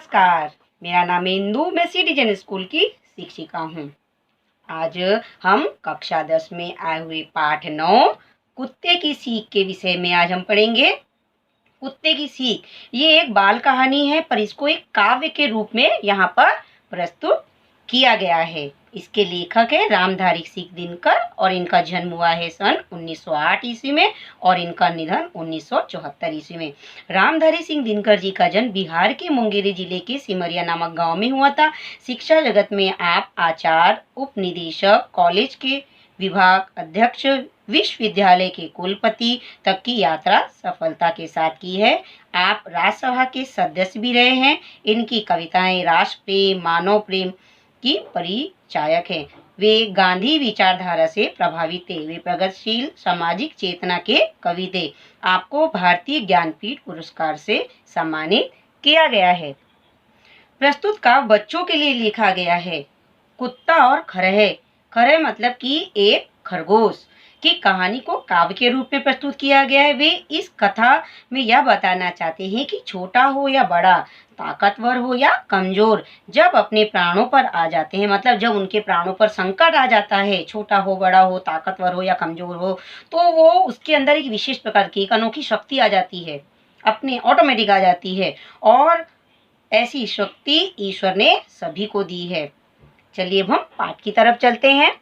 नमस्कार, मेरा नाम इंदु। मैं सिटीजन स्कूल की शिक्षिका हूँ। आज हम कक्षा 10 में आए हुए पाठ 9 कुत्ते की सीख के विषय में आज हम पढ़ेंगे। कुत्ते की सीख ये एक बाल कहानी है, पर इसको एक काव्य के रूप में यहाँ पर प्रस्तुत किया गया है। इसके लेखक है रामधारी सिंह दिनकर और इनका जन्म हुआ है सन 1908 ईस्वी में और इनका निधन 1974 ईस्वी में। रामधारी सिंह दिनकर जी का जन्म बिहार के मुंगेर जिले के सिमरिया नामक गांव में हुआ था। शिक्षा जगत में आप आचार्य, उप निदेशक, कॉलेज के विभाग अध्यक्ष, विश्वविद्यालय के कुलपति तक की यात्रा सफलता के साथ की है। आप राज्यसभा के सदस्य भी रहे हैं। इनकी कविताएं राष्ट्र प्रेम, मानव प्रेम की परिचायक हैं। वे गांधी विचारधारा से प्रभावित थे। वे प्रगतिशील सामाजिक चेतना के कवि थे। आपको भारतीय ज्ञानपीठ पुरस्कार से सम्मानित किया गया है। प्रस्तुत काव्य बच्चों के लिए लिखा गया है। कुत्ता और खरहे। खरहे मतलब कि एक खरगोश की कहानी को काव्य के रूप में प्रस्तुत किया गया है। वे इस कथा में यह बताना चाहते हैं कि छोटा हो या बड़ा, ताकतवर हो या कमजोर, जब अपने प्राणों पर आ जाते हैं, मतलब जब उनके प्राणों पर संकट आ जाता है, छोटा हो, बड़ा हो, ताकतवर हो या कमजोर हो, तो वो उसके अंदर एक विशेष प्रकार की एक अनोखी शक्ति आ जाती है, अपने ऑटोमेटिक आ जाती है। और ऐसी शक्ति ईश्वर ने सभी को दी है। चलिए अब हम पाठ की तरफ चलते हैं।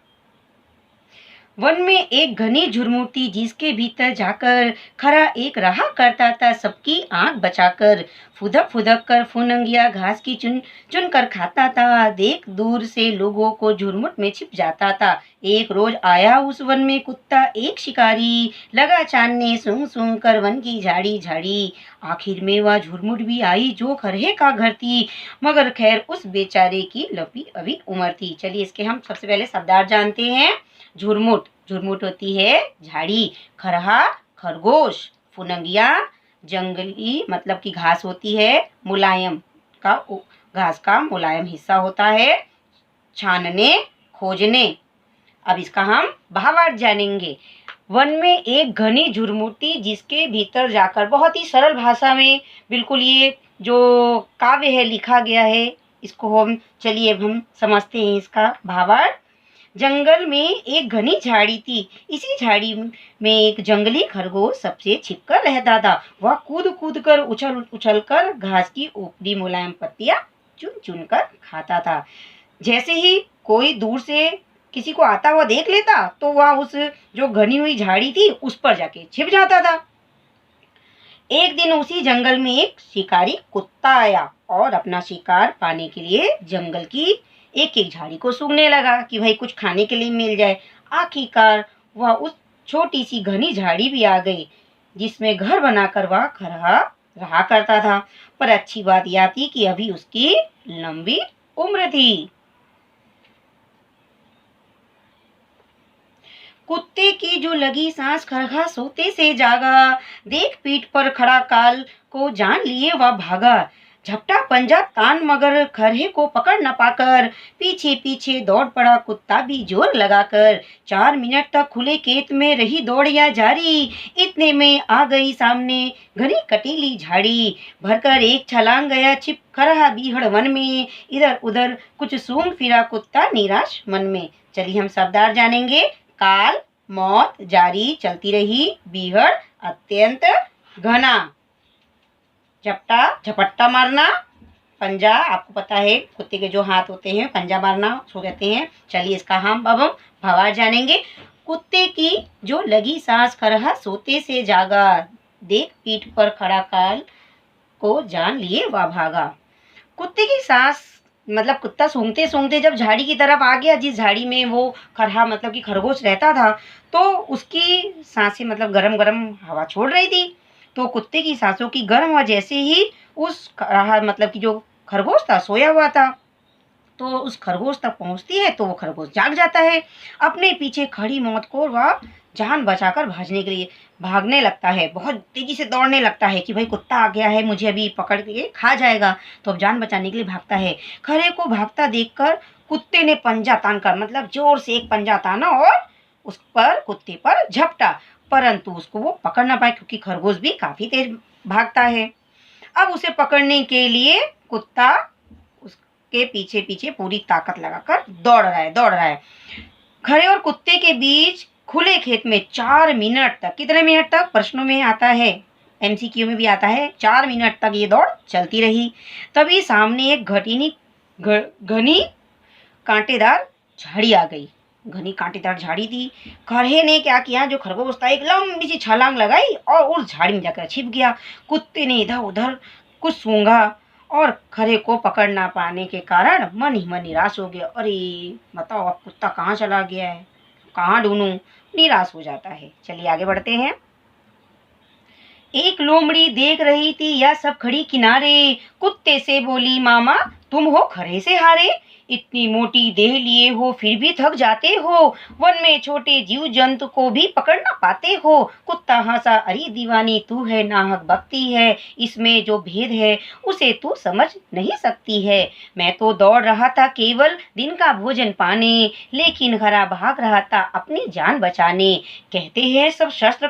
वन में एक घनी झुरमुटी, जिसके भीतर जाकर खरा एक रहा करता था, सबकी आंख बचाकर। फुदक फुदक कर फुनंगिया घास की चुन चुन कर खाता था। देख दूर से लोगों को झुरमुट में छिप जाता था। एक रोज आया उस वन में कुत्ता एक शिकारी, लगा छानने सूंघ सूंघ कर वन की झाड़ी झाड़ी। आखिर में वह झुरमुट भी आई जो खरहे का घर थी, मगर खैर उस बेचारे की लंबी अभी उम्र थी। चलिए इसके हम सबसे पहले शब्दार्थ जानते हैं। झुरमुट, झुरमुट होती है झाड़ी। खरहा खरगोश। फुनंगिया जंगली मतलब की घास होती है, मुलायम का घास का मुलायम हिस्सा होता है। छानने खोजने। अब इसका हम भावार्थ जानेंगे। वन में एक घनी झुरमुटी, जिसके भीतर जाकर, बहुत ही सरल भाषा में बिल्कुल ये जो काव्य है लिखा गया है, इसको हम समझते हैं इसका भावार्थ। जंगल में एक घनी झाड़ी थी। इसी झाड़ी में एक जंगली खरगोश सबसे छिपकर रहता था। वह कूद कूद कर उछल उछल कर घास की ऊपरी मुलायम पत्तियां चुन चुन कर खाता था। जैसे ही कोई दूर से किसी को आता हुआ देख लेता, तो वह उस जो घनी हुई झाड़ी थी उस पर जाके छिप जाता था। एक दिन उसी जंगल में एक शिकारी कुत्ता आया और अपना शिकार पाने के लिए जंगल की एक एक झाड़ी को सूंघने लगा कि भाई कुछ खाने के लिए मिल जाए। आखिरकार वह उस छोटी सी घनी झाड़ी भी आ गई, जिसमें घर बनाकर वह खरहा रहा करता था। पर अच्छी बात यह थी कि अभी उसकी लंबी उम्र थी। कुत्ते की जो लगी सांस, खरहा सोते से जागा। देख पीठ पर खड़ा काल को जान लिए वह भागा। झपटा पंजा तान, मगर खरहे को पकड़ न पाकर पीछे पीछे दौड़ पड़ा कुत्ता भी जोर लगाकर। 4 मिनट तक खुले खेत में रही दौड़िया जारी। इतने में आ गई सामने घनी कटीली झाड़ी। भरकर एक छलांग गया छिप खरहा बीहड़ वन में। इधर उधर कुछ सूंघ फिरा कुत्ता निराश मन में। चलिए हम शब्दार्थ जानेंगे। काल मौत, जारी चलती रही, बीहड़ अत्यंत घना, झपटा झपट्टा मारना, पंजा आपको पता है कुत्ते के जो हाथ होते हैं पंजा मारना उसको कहते हैं। चलिए इसका हम अब भावार्थ जानेंगे। कुत्ते की जो लगी सांस, खरहा सोते से जागा। देख पीठ पर खड़ा काल को जान लिए वह भागा। कुत्ते की सांस मतलब कुत्ता सूंघते सूंघते जब झाड़ी की तरफ आ गया, जिस झाड़ी में वो खरहा मतलब कि खरगोश रहता था, तो उसकी सांसें मतलब गरम गरम हवा छोड़ रही थी। तो कुत्ते की सांसों की गर्म हवा जैसे ही उस खरहा मतलब कि जो खरगोश था सोया हुआ था, तो उस खरगोश तक पहुंचती है, तो वो खरगोश जाग जाता है। अपने पीछे खड़ी मौत को वह जान बचाकर भागने लगता है। बहुत तेजी से दौड़ने लगता है कि भाई कुत्ता आ गया है, मुझे अभी पकड़ के खा जाएगा। तो अब जान बचाने के लिए भागता है। खरे को भागता देखकर कुत्ते ने पंजा तानकर मतलब जोर से एक पंजा ताना और उस पर कुत्ते पर झपटा, परंतु उसको वो पकड़ ना पाए, क्योंकि खरगोश भी काफी तेज भागता है। अब उसे पकड़ने के लिए कुत्ता उसके पीछे पीछे पूरी ताकत लगाकर दौड़ रहा है। खरे और कुत्ते के बीच खुले खेत में 4 मिनट तक, कितने मिनट तक प्रश्नों में आता है, एमसीक्यू में भी आता है, 4 मिनट तक ये दौड़ चलती रही। तभी सामने एक घनी कांटेदार झाड़ी आ गई। घनी कांटेदार झाड़ी थी। खरहे ने क्या किया, जो खरगोश था, एक लंबी सी छलांग लगाई और उस झाड़ी में जाकर छिप गया। कुत्ते ने इधर उधर कुछ सूंघा और खरे को पकड़ ना पाने के कारण मन ही मन निराश हो गया। अरे बताओ, अब कुत्ता कहाँ चला गया है, कहाँ ढूंढूं, निराश हो जाता है। चलिए आगे बढ़ते हैं। एक लोमड़ी देख रही थी यह सब खड़ी किनारे, कुत्ते से बोली, मामा तुम हो खरे से हारे, इतनी मोटी देह लिए हो फिर भी थक जाते हो, वन में छोटे जीव जंतु को भी पकड़ ना पाते हो। कुत्ता हंसा, अरे दीवानी तू है नाहक बकती है, इसमें जो भेद है उसे तू समझ नहीं सकती है। मैं तो दौड़ रहा था केवल दिन का भोजन पाने, लेकिन हरा भाग रहा था अपनी जान बचाने। कहते हैं सब शास्त्र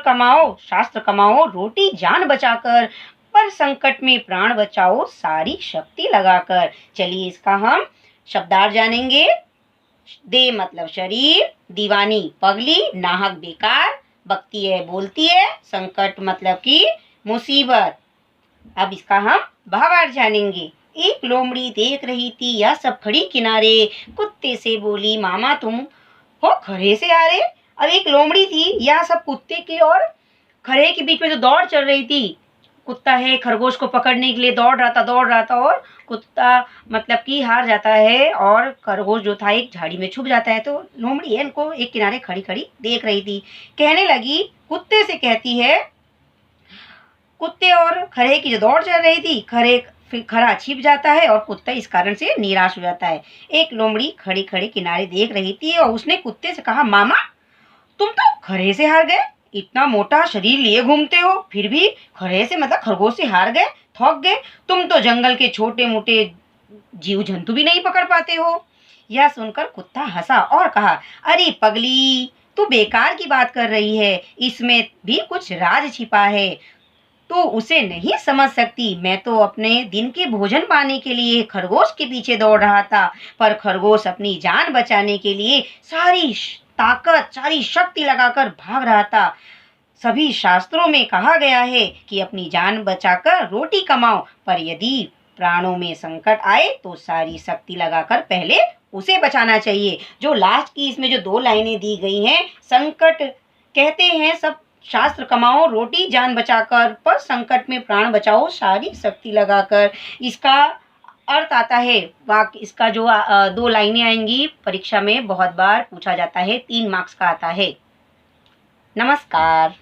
कमाओ रोटी जान बचाकर, पर संकट में प्राण बचाओ सारी शक्ति लगाकर। चलिए इसका हम शब्दार्थ जानेंगे। दे मतलब शरीर, दीवानी पगली, नाहक बेकार, बकती है बोलती है, संकट मतलब कि मुसीबत। अब इसका हम भावार्थ जानेंगे। एक लोमड़ी देख रही थी यह सब खड़ी किनारे, कुत्ते से बोली, मामा तुम हो खरे से हारे। अब एक लोमड़ी थी, यह सब कुत्ते की और खरे के बीच में जो दौड़ चल रही थी, कुत्ता है खरगोश को पकड़ने के लिए दौड़ रहा था और कुत्ता मतलब कि हार जाता है और खरगोश जो था एक झाड़ी में छुप जाता है। तो लोमड़ी है इनको एक किनारे खड़ी खड़ी देख रही थी। कहने लगी, कुत्ते से कहती है, कुत्ते और खरे की जो दौड़ चल रही थी, खरा छिप जाता है और कुत्ता इस कारण से निराश हो जाता है। एक लोमड़ी खड़ी खड़ी किनारे देख रही थी और उसने कुत्ते से कहा, मामा तुम तो खरे से हार गए, इतना मोटा शरीर लिए घूमते हो फिर भी खरे से मतलब खरगोश से हार गए, थक गए, तुम तो जंगल के छोटे मोटे जीव जंतु भी नहीं पकड़ पाते हो। यह सुनकर कुत्ता हंसा और कहा, अरे पगली तू बेकार की बात कर रही है, इसमें भी कुछ राज छिपा है, तो उसे नहीं समझ सकती। मैं तो अपने दिन के भोजन पाने के लिए खरगोश के पीछे दौड़ रहा था, पर खरगोश अपनी जान बचाने के लिए सारी ताकत सारी शक्ति लगाकर भाग रहा था। सभी शास्त्रों में कहा गया है कि अपनी जान बचाकर रोटी कमाओ, पर यदि प्राणों में संकट आए तो सारी शक्ति लगाकर पहले उसे बचाना चाहिए। जो लास्ट की इसमें जो 2 लाइनें दी गई हैं, संकट कहते हैं सब शास्त्र कमाओ रोटी जान बचाकर, पर संकट में प्राण बचाओ सारी शक्ति लगाकर। इसका अर्थ आता है वाक्य, इसका जो 2 लाइनें आएंगी परीक्षा में बहुत बार पूछा जाता है, 3 मार्क्स का आता है। नमस्कार।